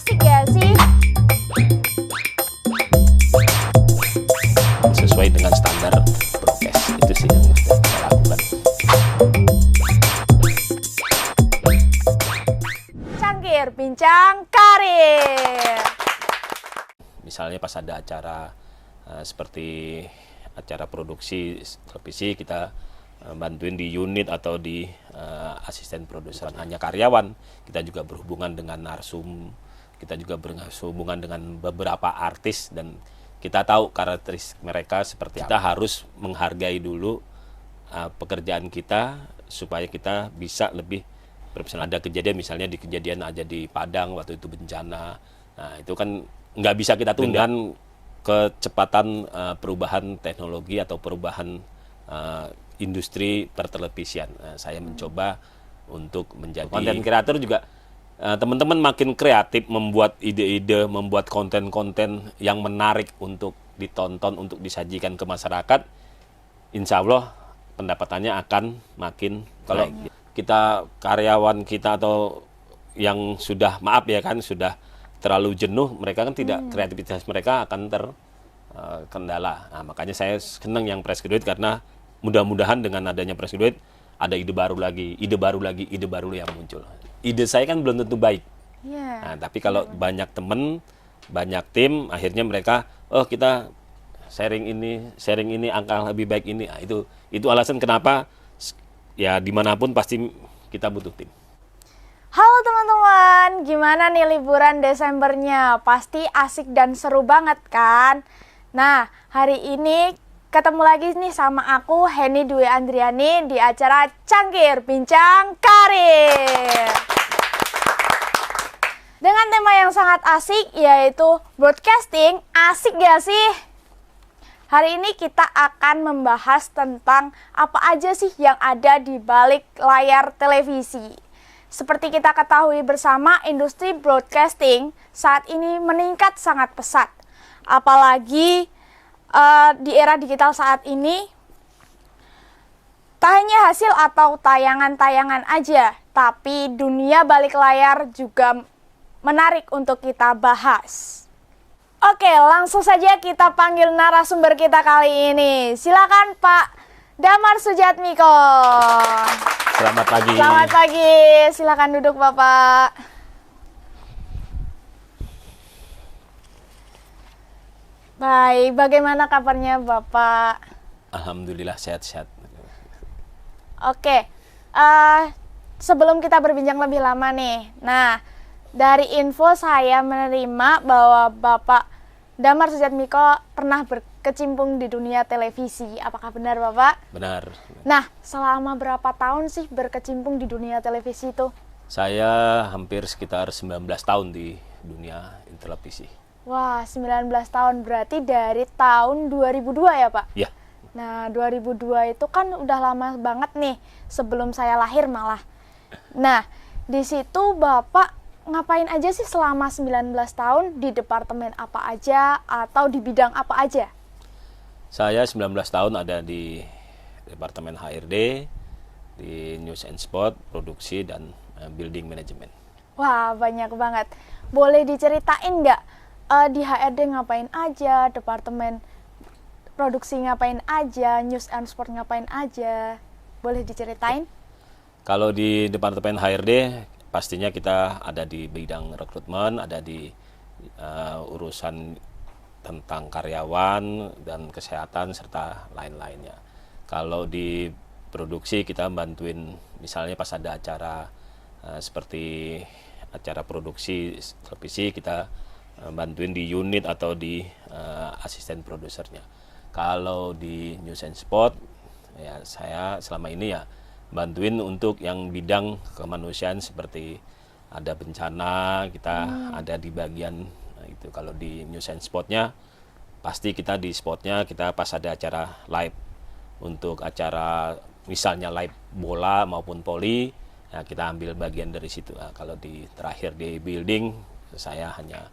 Asik ya sih? Sesuai dengan standar prokes, itu sih yang sudah kita lakukan. Cangkir Bincang Karir. Misalnya pas ada acara seperti acara produksi televisi, kita bantuin di unit atau di asisten produser. Hanya karyawan, kita juga berhubungan dengan narsum, kita juga berhubungan dengan beberapa artis, dan kita tahu karakteristik mereka seperti apa. Kita harus menghargai dulu pekerjaan kita supaya kita bisa lebih profesional. Ada kejadian, misalnya di kejadian aja di Padang waktu itu bencana, nah itu kan nggak bisa kita tunda. Dengan kecepatan perubahan teknologi atau perubahan industri pertelevisian, saya mencoba untuk menjadi konten kreator juga. Teman-teman makin kreatif membuat ide-ide, membuat konten-konten yang menarik untuk ditonton, untuk disajikan ke masyarakat. Insya Allah pendapatannya akan makin kalau kita karyawan kita atau yang sudah sudah terlalu jenuh, mereka kan tidak, kreativitas mereka akan terkendala. Nah, makanya saya senang yang Fresh Graduate, karena mudah-mudahan dengan adanya Fresh Graduate ada ide baru lagi yang muncul. Ide saya kan belum tentu baik. Nah, tapi kalau banyak teman, banyak tim, akhirnya mereka, kita sharing ini angka lebih baik ini. Nah, itu alasan kenapa ya dimanapun pasti kita butuh tim. Halo teman-teman, gimana nih liburan Desembernya? Pasti asik dan seru banget kan? Nah, hari ini ketemu lagi nih sama aku, Henny Dwi Andriani, di acara Cangkir Bincang Karir. Dengan tema yang sangat asik, yaitu broadcasting. Asik gak sih? Hari ini kita akan membahas tentang apa aja sih yang ada di balik layar televisi. Seperti kita ketahui bersama, industri broadcasting saat ini meningkat sangat pesat. Apalagi di era digital saat ini, tak hanya hasil atau tayangan-tayangan aja, tapi dunia balik layar juga menarik untuk kita bahas. Oke, langsung saja kita panggil narasumber kita kali ini. Silakan Pak Damar Sujatmiko. Selamat pagi. Selamat pagi, silakan duduk Bapak. Baik, bagaimana kabarnya Bapak? Alhamdulillah sehat-sehat. Oke, sebelum kita berbincang lebih lama nih, nah dari info saya menerima bahwa Bapak Damar Sujatmiko pernah berkecimpung di dunia televisi. Apakah benar Bapak? Benar. Nah, selama berapa tahun sih berkecimpung di dunia televisi itu? Saya hampir sekitar 19 tahun di dunia televisi. Wah, 19 tahun, berarti dari tahun 2002 ya Pak? Ya. Nah, 2002 itu kan udah lama banget nih, sebelum saya lahir malah. Nah, di situ Bapak ngapain aja sih selama 19 tahun, di departemen apa aja atau di bidang apa aja? Saya 19 tahun ada di departemen HRD, di News and Sport, produksi dan building management. Wah, banyak banget. Boleh diceritain nggak di HRD ngapain aja, departemen produksi ngapain aja, News and Sport ngapain aja? Boleh diceritain? Kalau di departemen HRD, pastinya kita ada di bidang rekrutmen, ada di urusan tentang karyawan dan kesehatan serta lain-lainnya. Kalau di produksi kita bantuin, misalnya pas ada acara seperti acara produksi televisi, kita bantuin di unit atau di asisten produsernya. Kalau di News and Sport, ya saya selama ini ya bantuin untuk yang bidang kemanusiaan, seperti ada bencana, kita ada di bagian itu. Kalau di News and Sportnya, pasti kita di spotnya, kita pas ada acara live, untuk acara misalnya live bola maupun voli, ya kita ambil bagian dari situ. Nah, kalau di terakhir di building, saya hanya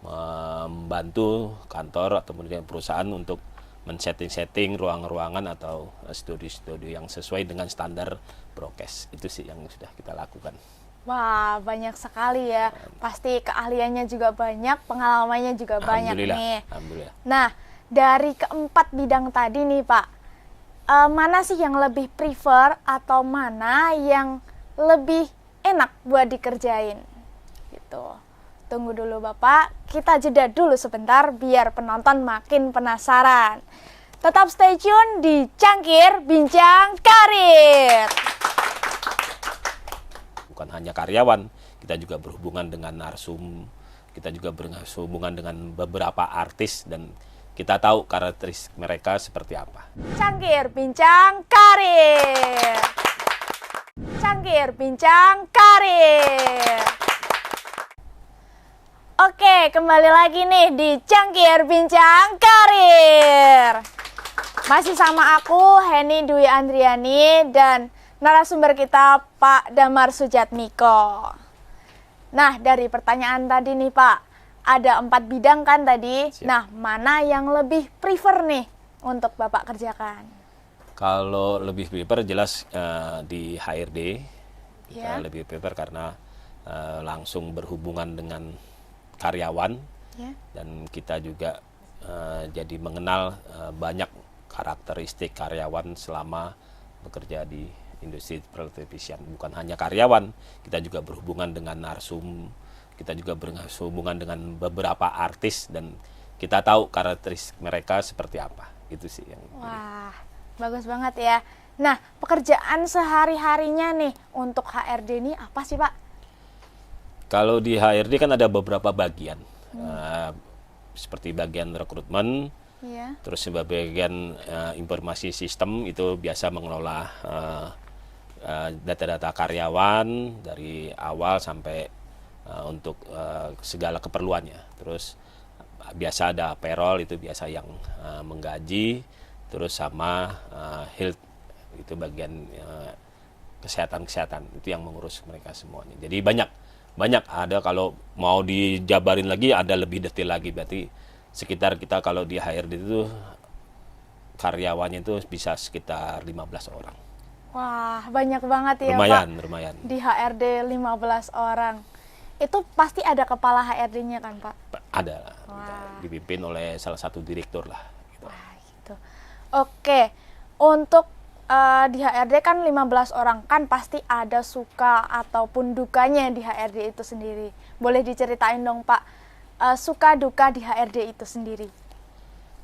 membantu kantor atau perusahaan untuk men-setting ruang-ruangan atau studio-studio yang sesuai dengan standar prokes. Itu sih yang sudah kita lakukan. Wah, banyak sekali ya. Pasti keahliannya juga banyak, pengalamannya juga banyak Alhamdulillah, nih. alhamdulillah. Nah, dari keempat bidang tadi nih Pak, mana sih yang lebih prefer atau mana yang lebih enak buat dikerjain? Gitu. Tunggu dulu Bapak, kita jeda dulu sebentar biar penonton makin penasaran. Tetap stay tune di Cangkir Bincang Karir. Bukan hanya karyawan, kita juga berhubungan dengan narsum, kita juga berhubungan dengan beberapa artis dan kita tahu karakteristik mereka seperti apa. Cangkir Bincang Karir. Cangkir Bincang Karir. Oke, kembali lagi nih di Cangkir Bincang Karir. Masih sama aku, Heni Dwi Andriani, dan narasumber kita Pak Damar Sujatmiko. Nah, dari pertanyaan tadi nih Pak, ada 4 bidang kan tadi. Siap. Nah, mana yang lebih prefer nih untuk Bapak kerjakan? Kalau lebih prefer jelas di HRD, kita Ya. lebih prefer karena langsung berhubungan dengan karyawan Ya. dan kita juga jadi mengenal banyak karakteristik karyawan selama bekerja di industri pertelevisian. Bukan hanya karyawan, kita juga berhubungan dengan narsum, kita juga berhubungan dengan beberapa artis dan kita tahu karakteristik mereka seperti apa. Itu sih yang Wah, bagus banget ya. Nah, pekerjaan sehari-harinya nih untuk HRD ini apa sih Pak? Kalau di HRD kan ada beberapa bagian, seperti bagian rekrutmen, Iya. terus bagian informasi sistem itu biasa mengelola data-data karyawan dari awal sampai untuk segala keperluannya. Terus biasa ada payroll, itu biasa yang menggaji, terus sama health, itu bagian kesehatan itu yang mengurus mereka semuanya. Jadi banyak ada, kalau mau dijabarin lagi ada lebih detail lagi, berarti sekitar kita kalau di HRD itu karyawannya itu bisa sekitar 15 orang. Wah, banyak banget ya Lumayan, Pak. lumayan. Di HRD 15 orang. Itu pasti ada kepala HRD-nya kan Pak? Ada, Wah. dipimpin oleh salah satu direktur lah. Gitu. Wah, gitu. Oke, untuk di HRD kan 15 orang, kan pasti ada suka ataupun dukanya di HRD itu sendiri. Boleh diceritain dong Pak, suka duka di HRD itu sendiri?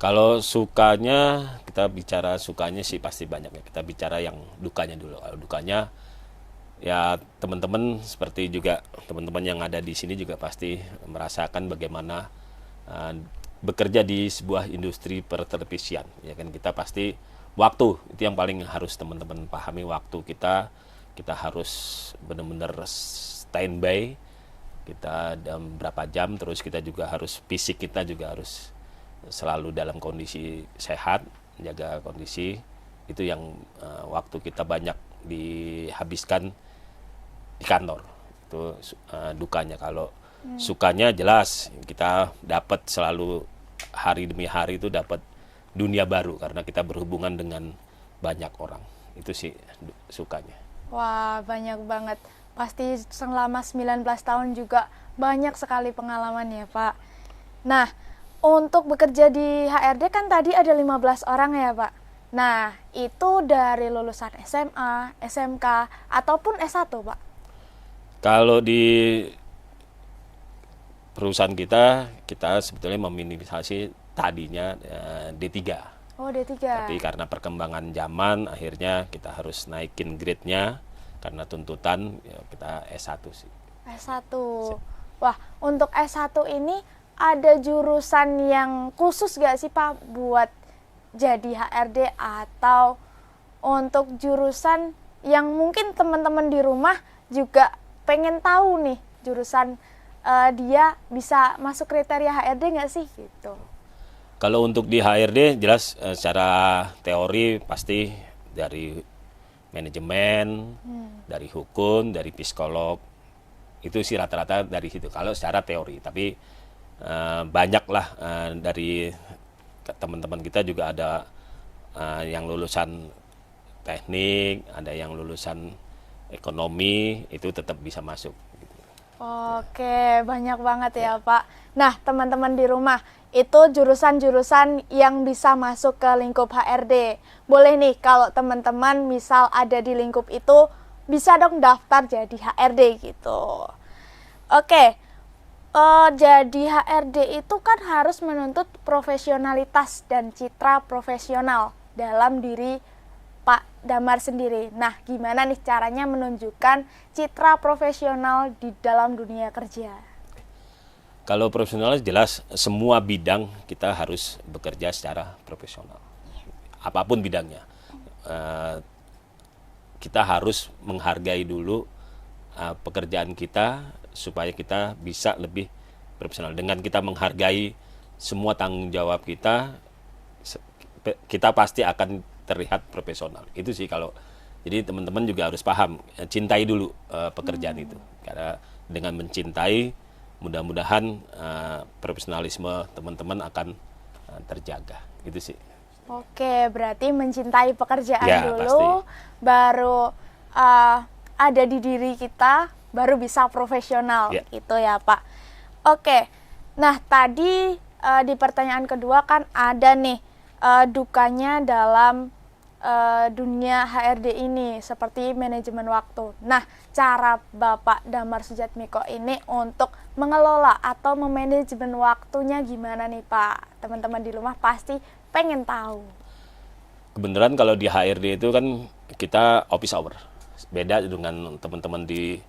Kalau sukanya, kita bicara sukanya sih pasti banyak ya. Kita bicara yang dukanya dulu. Kalau dukanya, ya teman-teman seperti juga teman-teman yang ada di sini juga pasti merasakan bagaimana bekerja di sebuah industri pertelevisian. Ya kan, kita pasti waktu itu yang paling harus teman-teman pahami. Waktu kita harus benar-benar standby. Kita dalam berapa jam, terus kita juga harus fisik kita juga harus selalu dalam kondisi sehat, menjaga kondisi. Itu yang waktu kita banyak dihabiskan di kantor. Itu dukanya. Kalau sukanya jelas kita dapat selalu hari demi hari itu dapat dunia baru karena kita berhubungan dengan banyak orang. Itu sih sukanya. Wah, banyak banget. Pasti selama 19 tahun juga banyak sekali pengalaman ya Pak. Nah, untuk bekerja di HRD kan tadi ada 15 orang ya Pak. Nah, itu dari lulusan SMA, SMK, ataupun S1 Pak? Kalau di perusahaan kita sebetulnya meminimalisasi tadinya D3. Oh, D3. Tapi karena perkembangan zaman akhirnya kita harus naikin grade-nya karena tuntutan, ya kita S1 sih. S1. Wah, untuk S1 ini ada jurusan yang khusus gak sih Pak buat jadi HRD, atau untuk jurusan yang mungkin teman-teman di rumah juga pengen tahu nih jurusan dia bisa masuk kriteria HRD nggak sih gitu? Kalau untuk di HRD jelas secara teori pasti dari manajemen, dari hukum, dari psikolog, itu sih rata-rata dari situ. Kalau secara teori, tapi banyaklah dari teman-teman kita juga ada yang lulusan teknik, ada yang lulusan ekonomi itu tetap bisa masuk. Oke, banyak banget ya Pak. Nah, teman-teman di rumah, itu jurusan-jurusan yang bisa masuk ke lingkup HRD. Boleh nih kalau teman-teman misal ada di lingkup itu, bisa dong daftar jadi HRD gitu. Oke, jadi HRD itu kan harus menuntut profesionalitas dan citra profesional dalam diri Pak Damar sendiri. Nah, gimana nih caranya menunjukkan citra profesional di dalam dunia kerja? Kalau profesional jelas semua bidang kita harus bekerja secara profesional. Apapun bidangnya. Kita harus menghargai dulu pekerjaan kita supaya kita bisa lebih profesional. Dengan kita menghargai semua tanggung jawab kita pasti akan terlihat profesional. Itu sih kalau jadi teman-teman juga harus paham, cintai dulu pekerjaan itu. Karena dengan mencintai, mudah-mudahan profesionalisme teman-teman akan terjaga. Itu sih. Oke, berarti mencintai pekerjaan Ya, dulu, pasti. baru ada di diri kita, baru bisa profesional, Ya. gitu ya Pak. Oke, nah tadi di pertanyaan kedua kan ada nih dukanya dalam dunia HRD ini seperti manajemen waktu. Nah, cara Bapak Damar Sujatmiko ini untuk mengelola atau memanajemen waktunya gimana nih Pak? Teman-teman di rumah pasti pengen tahu. Kebenaran kalau di HRD itu kan kita office hour. Beda dengan teman-teman di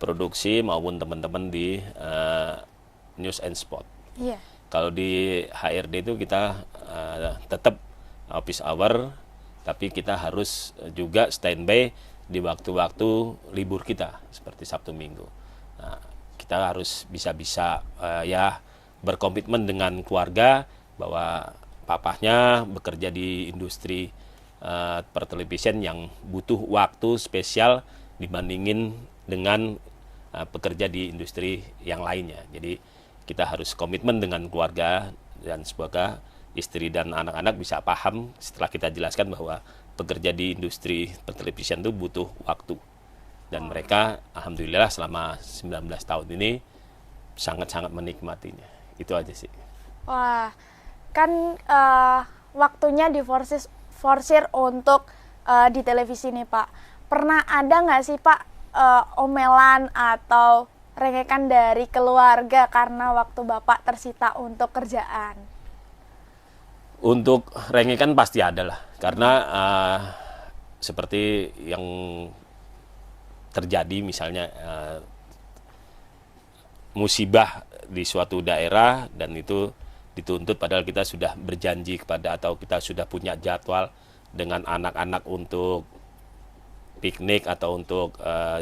produksi maupun teman-teman di news and spot. Iya. Kalau di HRD itu kita tetap office hour, tapi kita harus juga standby di waktu-waktu libur kita seperti Sabtu Minggu. Nah, kita harus bisa-bisa ya berkomitmen dengan keluarga bahwa papahnya bekerja di industri pertelevisian yang butuh waktu spesial dibandingin dengan pekerja di industri yang lainnya. Jadi kita harus komitmen dengan keluarga dan semoga istri dan anak-anak bisa paham setelah kita jelaskan bahwa bekerja di industri pertelevisian itu butuh waktu. Dan mereka alhamdulillah selama 19 tahun ini sangat-sangat menikmatinya. Itu aja sih. Wah, kan waktunya diforsir untuk di televisi nih Pak. Pernah ada nggak sih Pak omelan atau rengekan dari keluarga karena waktu Bapak tersita untuk kerjaan? Untuk rengekan pasti ada lah, karena seperti yang terjadi misalnya musibah di suatu daerah dan itu dituntut padahal kita sudah berjanji kepada atau kita sudah punya jadwal dengan anak-anak untuk piknik atau untuk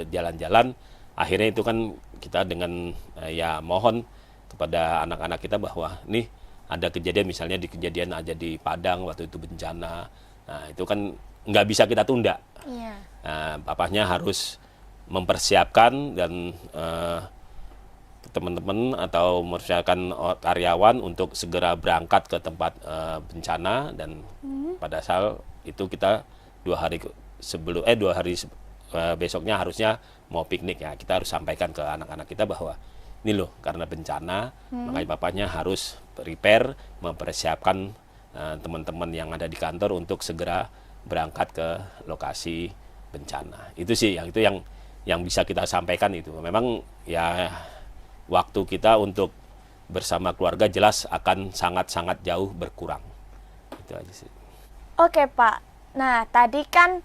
jalan-jalan, akhirnya itu kan kita dengan ya mohon kepada anak-anak kita bahwa nih ada kejadian misalnya di kejadian aja di Padang waktu itu bencana, nah itu kan nggak bisa kita tunda. Iya. Bapaknya harus mempersiapkan dan teman-teman atau mempersiapkan karyawan untuk segera berangkat ke tempat bencana dan pada saat itu kita 2 hari sebelum 2 hari besoknya harusnya mau piknik ya, kita harus sampaikan ke anak-anak kita bahwa ini loh karena bencana makanya bapaknya harus prepare mempersiapkan teman-teman yang ada di kantor untuk segera berangkat ke lokasi bencana. Itu sih yang bisa kita sampaikan itu. Memang ya waktu kita untuk bersama keluarga jelas akan sangat-sangat jauh berkurang. Itu aja sih. Oke Pak, nah tadi kan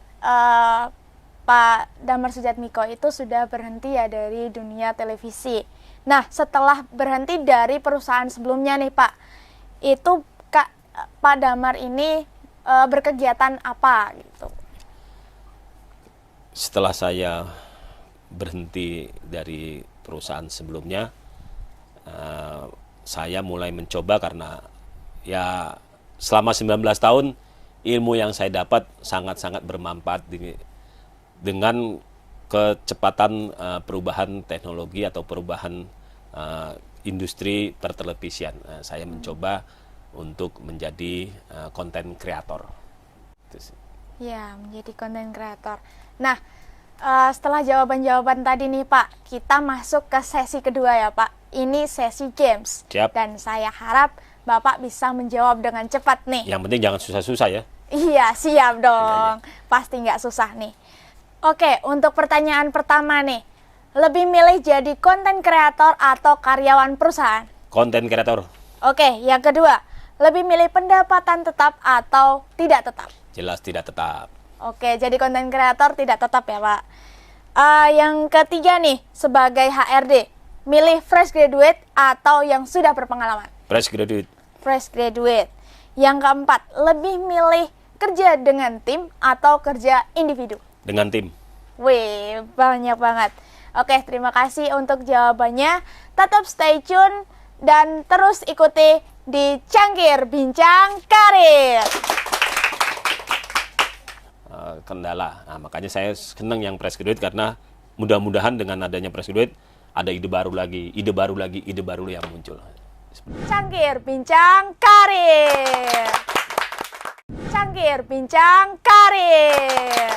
Pak Damar Sujatmiko itu sudah berhenti ya dari dunia televisi. Nah setelah berhenti dari perusahaan sebelumnya nih Pak, itu Pak Damar ini berkegiatan apa gitu? Setelah saya berhenti dari perusahaan sebelumnya, saya mulai mencoba karena ya selama 19 tahun ilmu yang saya dapat sangat-sangat bermanfaat dengan kecepatan perubahan teknologi atau perubahan industri pertelevisian. Saya mencoba untuk menjadi konten kreator. Ya, menjadi konten kreator. Nah, Setelah jawaban-jawaban tadi nih Pak, kita masuk ke sesi kedua ya Pak. Ini sesi games. Siap. Dan saya harap Bapak bisa menjawab dengan cepat nih. Yang penting jangan susah-susah ya. Iya, siap dong. Pasti nggak susah nih. Oke, untuk pertanyaan pertama nih. Lebih milih jadi konten kreator atau karyawan perusahaan? Konten kreator. Oke, yang kedua. Lebih milih pendapatan tetap atau tidak tetap? Jelas tidak tetap. Oke, jadi konten kreator tidak tetap ya Pak. Yang ketiga nih, sebagai HRD, milih fresh graduate atau yang sudah berpengalaman? Fresh graduate. Fresh graduate. Yang keempat, lebih milih kerja dengan tim atau kerja individu? Dengan tim. Wih, banyak banget. Oke, terima kasih untuk jawabannya. Tetap stay tune dan terus ikuti di Cangkir Bincang Karir. Kendala. Nah, makanya saya senang yang fresh graduate karena mudah-mudahan dengan adanya fresh graduate ada ide baru lagi yang muncul. Cangkir Bincang Karir. Cangkir Bincang Karir.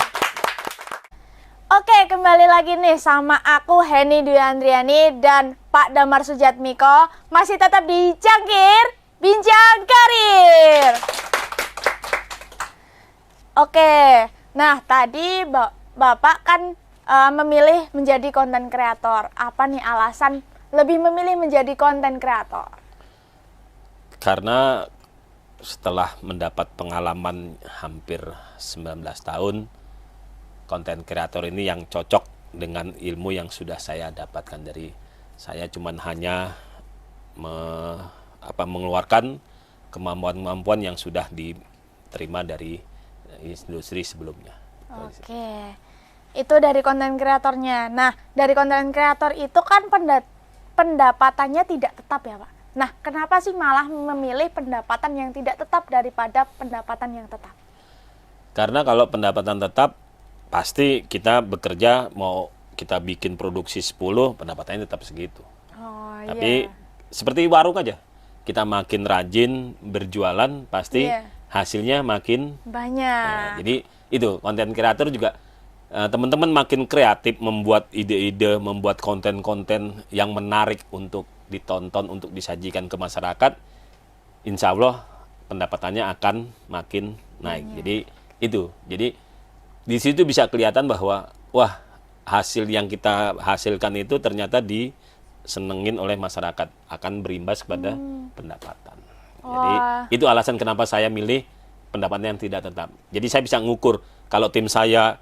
Oke, kembali lagi nih sama aku Heni Dwi Andriani dan Pak Damar Sujatmiko. Masih tetap di Cangkir Bincang Karir. Oke, nah tadi Bapak kan memilih menjadi konten kreator. Apa nih alasan lebih memilih menjadi konten kreator? Karena setelah mendapat pengalaman hampir 19 tahun, konten kreator ini yang cocok dengan ilmu yang sudah saya dapatkan dari saya cuman hanya mengeluarkan kemampuan-kemampuan yang sudah diterima dari industri sebelumnya. Oke, itu dari konten kreatornya. Nah, dari konten kreator itu kan pendapatannya tidak tetap ya Pak. Nah, kenapa sih malah memilih pendapatan yang tidak tetap daripada pendapatan yang tetap? Karena kalau pendapatan tetap, pasti kita bekerja, mau kita bikin produksi 10, pendapatannya tetap segitu. Oh, Tapi iya. seperti warung aja, kita makin rajin berjualan, pasti Iya. hasilnya makin Banyak. jadi itu konten kreator juga teman-teman makin kreatif membuat ide-ide, membuat konten-konten yang menarik untuk ditonton, untuk disajikan ke masyarakat. Insya Allah pendapatannya akan makin naik. Jadi itu, jadi di situ bisa kelihatan bahwa wah hasil yang kita hasilkan itu ternyata disenengin oleh masyarakat, akan berimbas kepada pendapatan. Jadi itu alasan kenapa saya milih pendapatan yang tidak tetap. Jadi saya bisa ngukur kalau tim saya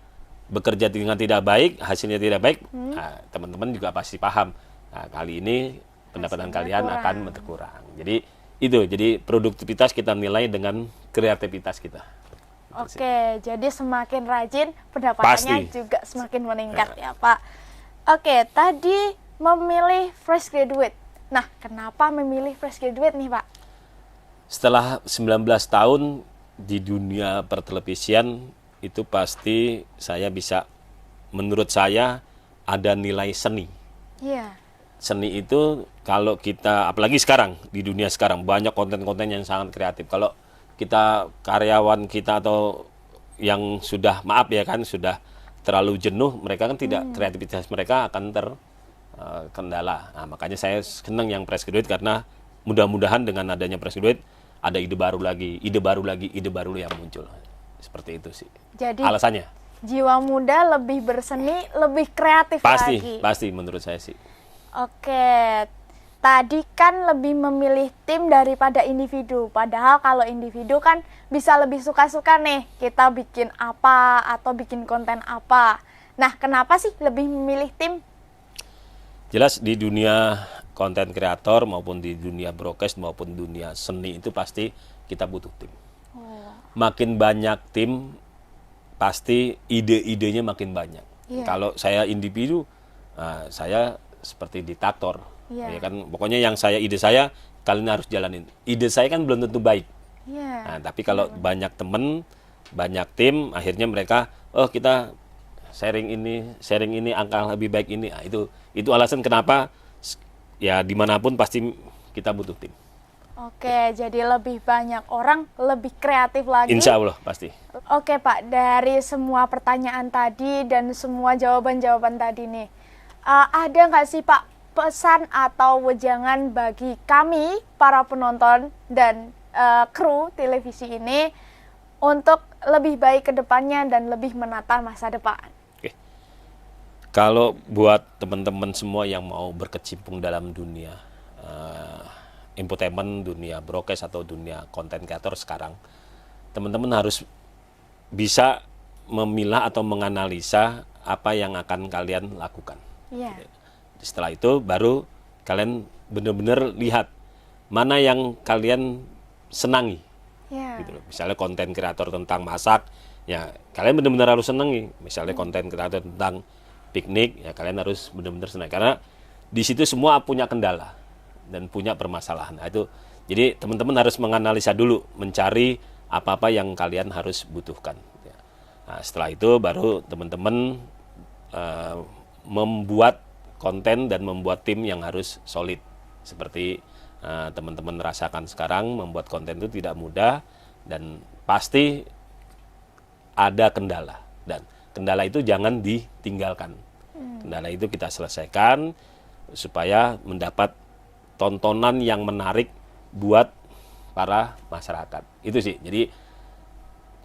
bekerja dengan tidak baik, hasilnya tidak baik, nah, teman-teman juga pasti paham. Nah, kali ini pendapatan kalian akan berkurang. Jadi itu, jadi produktivitas kita nilai dengan kreativitas kita. Oke, jadi semakin rajin pendapatannya Pasti. juga semakin meningkat ya Pak. Oke, tadi memilih fresh graduate. Nah, kenapa memilih fresh graduate nih Pak? Setelah 19 tahun di dunia pertelevisian, itu pasti saya bisa, menurut saya ada nilai seni. Iya. Seni itu kalau kita, apalagi sekarang, di dunia sekarang, banyak konten-konten yang sangat kreatif. Kalau kita karyawan kita atau yang sudah, maaf ya kan, sudah terlalu jenuh, mereka kan tidak, kreativitas mereka akan terkendala. Nah, makanya saya senang yang fresh graduate karena mudah-mudahan dengan adanya fresh graduate ada ide baru lagi yang muncul. Seperti itu sih. Jadi Alasannya. jiwa muda lebih berseni, lebih kreatif lagi. Pasti menurut saya sih. Oke, tadi kan lebih memilih tim daripada individu. Padahal kalau individu kan bisa lebih suka-suka nih kita bikin apa atau bikin konten apa. Nah, kenapa sih lebih memilih tim? Jelas di dunia konten kreator maupun di dunia broadcast maupun dunia seni itu pasti kita butuh tim. Makin banyak tim, pasti ide-idenya makin banyak. Iya. Kalau saya individu, saya seperti diktator. Iya. Ya kan, pokoknya yang ide saya kalian harus jalanin. Ide saya kan belum tentu baik. Iya. Nah, tapi kalau banyak temen, banyak tim, akhirnya mereka, oh kita sharing ini angka lebih baik ini. Nah, itu alasan kenapa ya dimanapun pasti kita butuh tim. Oke, jadi lebih banyak orang, lebih kreatif lagi. Insya Allah pasti. Oke Pak, dari semua pertanyaan tadi dan semua jawaban-jawaban tadi nih, ada nggak sih Pak pesan atau wejangan bagi kami, para penonton dan kru televisi ini untuk lebih baik ke depannya dan lebih menata masa depan? Oke. Kalau buat teman-teman semua yang mau berkecimpung dalam dunia infotainment, dunia broadcast atau dunia content creator sekarang, teman-teman harus bisa memilah atau menganalisa apa yang akan kalian lakukan. Iya. Setelah itu baru kalian benar-benar lihat mana yang kalian senangi. Iya. Gitu loh. Misalnya konten kreator tentang masak, ya kalian benar-benar harus senangi. Misalnya konten kreator tentang piknik, ya kalian harus benar-benar senangi. Karena di situ semua punya kendala dan punya permasalahan. Nah, itu jadi teman-teman harus menganalisa dulu, mencari apa-apa yang kalian harus butuhkan. Nah, setelah itu baru teman-teman membuat konten dan membuat tim yang harus solid. Seperti teman-teman rasakan sekarang, membuat konten itu tidak mudah dan pasti ada kendala. Dan kendala itu jangan ditinggalkan. Kendala itu kita selesaikan supaya mendapat tontonan yang menarik buat para masyarakat. Itu sih. Jadi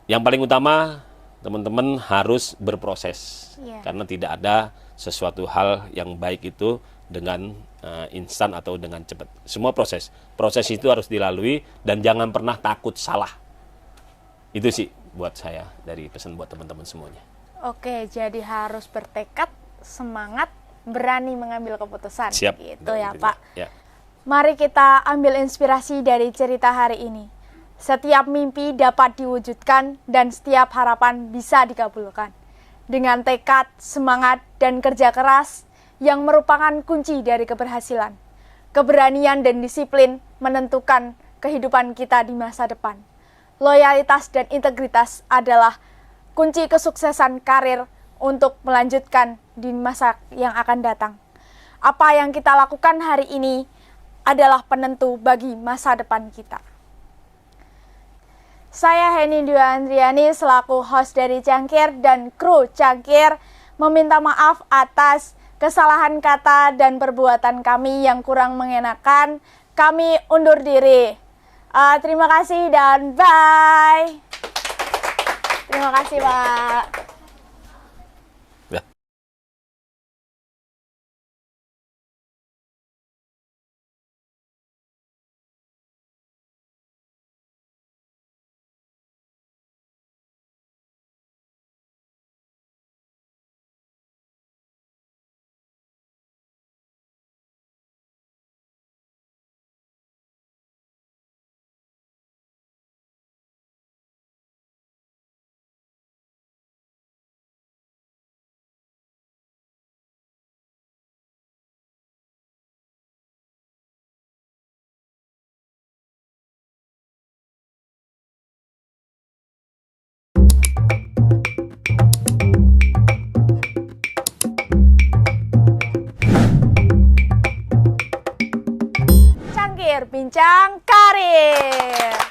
yang paling utama teman-teman harus berproses. Karena tidak ada sesuatu hal yang baik itu dengan instan atau dengan cepat. Semua proses. Proses itu harus dilalui dan jangan pernah takut salah. Itu sih buat saya dari pesan buat teman-teman semuanya. Oke, jadi harus bertekad, semangat, berani mengambil keputusan. Siap. Gitu ya Pak. Ya. Mari kita ambil inspirasi dari cerita hari ini. Setiap mimpi dapat diwujudkan dan setiap harapan bisa dikabulkan. Dengan tekad, semangat, dan kerja keras yang merupakan kunci dari keberhasilan. Keberanian dan disiplin menentukan kehidupan kita di masa depan. Loyalitas dan integritas adalah kunci kesuksesan karir untuk melanjutkan di masa yang akan datang. Apa yang kita lakukan hari ini adalah penentu bagi masa depan kita. Saya Heni Dwi Andriani selaku host dari Cangkir dan kru Cangkir meminta maaf atas kesalahan kata dan perbuatan kami yang kurang mengenakan. Kami undur diri. Terima kasih dan bye. Terima kasih Pak. Bincang Karir.